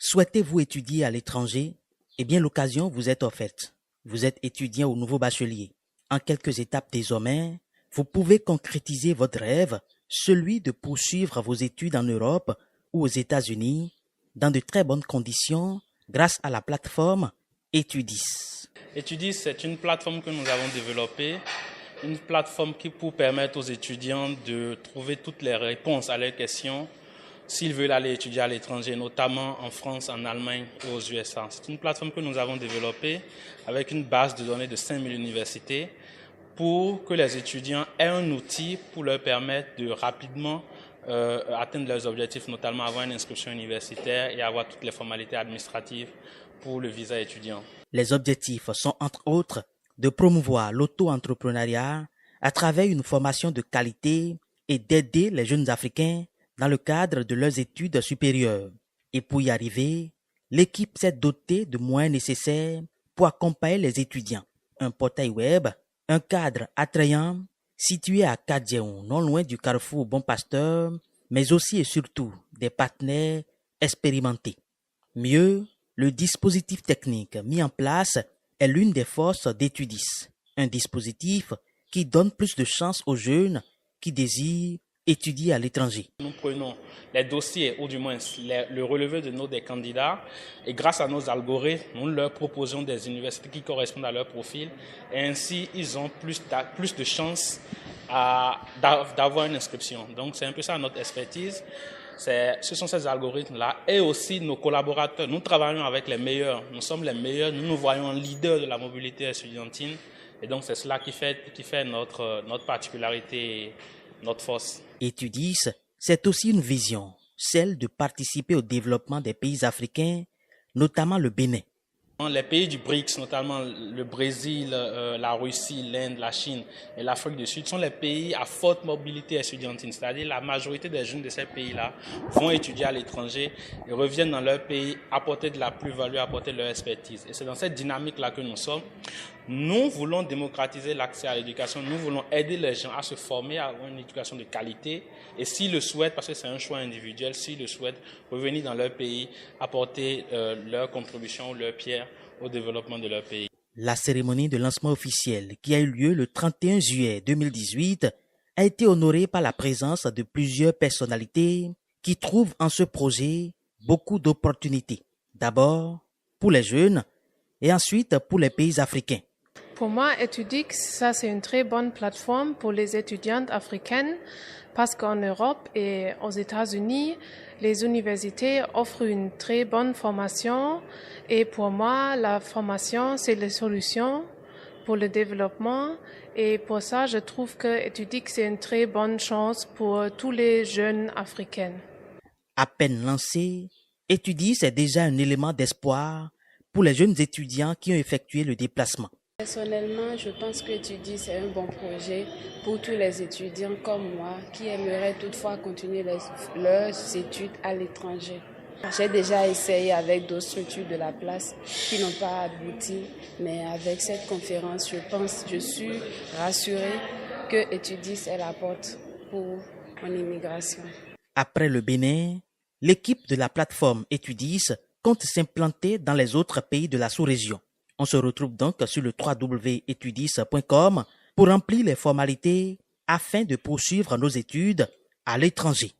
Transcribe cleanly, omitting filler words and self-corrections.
Souhaitez-vous étudier à l'étranger? Eh bien, l'occasion vous est offerte. Vous êtes étudiant ou nouveau bachelier. En quelques étapes désormais, vous pouvez concrétiser votre rêve, celui de poursuivre vos études en Europe ou aux États-Unis, dans de très bonnes conditions, grâce à la plateforme Etudis. Etudis, c'est une plateforme que nous avons développée, une plateforme qui peut permettre aux étudiants de trouver toutes les réponses à leurs questions s'ils veulent aller étudier à l'étranger, notamment en France, en Allemagne ou aux USA. C'est une plateforme que nous avons développée avec une base de données de 5000 universités pour que les étudiants aient un outil pour leur permettre de rapidement atteindre leurs objectifs, notamment avoir une inscription universitaire et avoir toutes les formalités administratives pour le visa étudiant. Les objectifs sont entre autres de promouvoir l'auto-entrepreneuriat à travers une formation de qualité et d'aider les jeunes Africains dans le cadre de leurs études supérieures. Et pour y arriver, l'équipe s'est dotée de moyens nécessaires pour accompagner les étudiants. Un portail web, un cadre attrayant, situé à Kadiaou, non loin du carrefour Bon Pasteur, mais aussi et surtout des partenaires expérimentés. Mieux, le dispositif technique mis en place est l'une des forces d'Etudis, un dispositif qui donne plus de chances aux jeunes qui désirent étudier à l'étranger. Nous prenons les dossiers, ou du moins le relevé de nos des candidats, et grâce à nos algorithmes, nous leur proposons des universités qui correspondent à leur profil, et ainsi ils ont plus de chances d'avoir une inscription. Donc c'est un peu ça notre expertise. Ce sont ces algorithmes-là et aussi nos collaborateurs. Nous travaillons avec les meilleurs. Nous sommes les meilleurs. Nous nous voyons leaders de la mobilité estudiantine. Et donc, c'est cela qui fait notre particularité, notre force. Etudis, c'est aussi une vision, celle de participer au développement des pays africains, notamment le Bénin. Les pays du BRICS, notamment le Brésil, la Russie, l'Inde, la Chine et l'Afrique du Sud, sont les pays à forte mobilité estudiantine. C'est-à-dire la majorité des jeunes de ces pays-là vont étudier à l'étranger et reviennent dans leur pays apporter de la plus-value, apporter leur expertise. Et c'est dans cette dynamique-là que nous sommes. Nous voulons démocratiser l'accès à l'éducation. Nous voulons aider les gens à se former, à avoir une éducation de qualité. Et s'ils le souhaitent, parce que c'est un choix individuel, s'ils le souhaitent, revenir dans leur pays, apporter leur contribution, leur pierre au développement de leur pays. La cérémonie de lancement officiel qui a eu lieu le 31 juillet 2018 a été honorée par la présence de plusieurs personnalités qui trouvent en ce projet beaucoup d'opportunités. D'abord pour les jeunes et ensuite pour les pays africains. Pour moi, Etudix, ça c'est une très bonne plateforme pour les étudiantes africaines parce qu'en Europe et aux États-Unis, les universités offrent une très bonne formation et pour moi, la formation, c'est la solution pour le développement et pour ça, je trouve que Etudix, c'est une très bonne chance pour tous les jeunes africains. À peine lancé, Etudis est déjà un élément d'espoir pour les jeunes étudiants qui ont effectué le déplacement. Personnellement, je pense que Etudis c'est un bon projet pour tous les étudiants comme moi qui aimeraient toutefois continuer leurs études à l'étranger. J'ai déjà essayé avec d'autres structures de la place qui n'ont pas abouti, mais avec cette conférence, je suis rassurée que Etudis est la porte pour mon immigration. Après le Bénin, l'équipe de la plateforme Etudis compte s'implanter dans les autres pays de la sous-région. On se retrouve donc sur le www.etudis.com pour remplir les formalités afin de poursuivre nos études à l'étranger.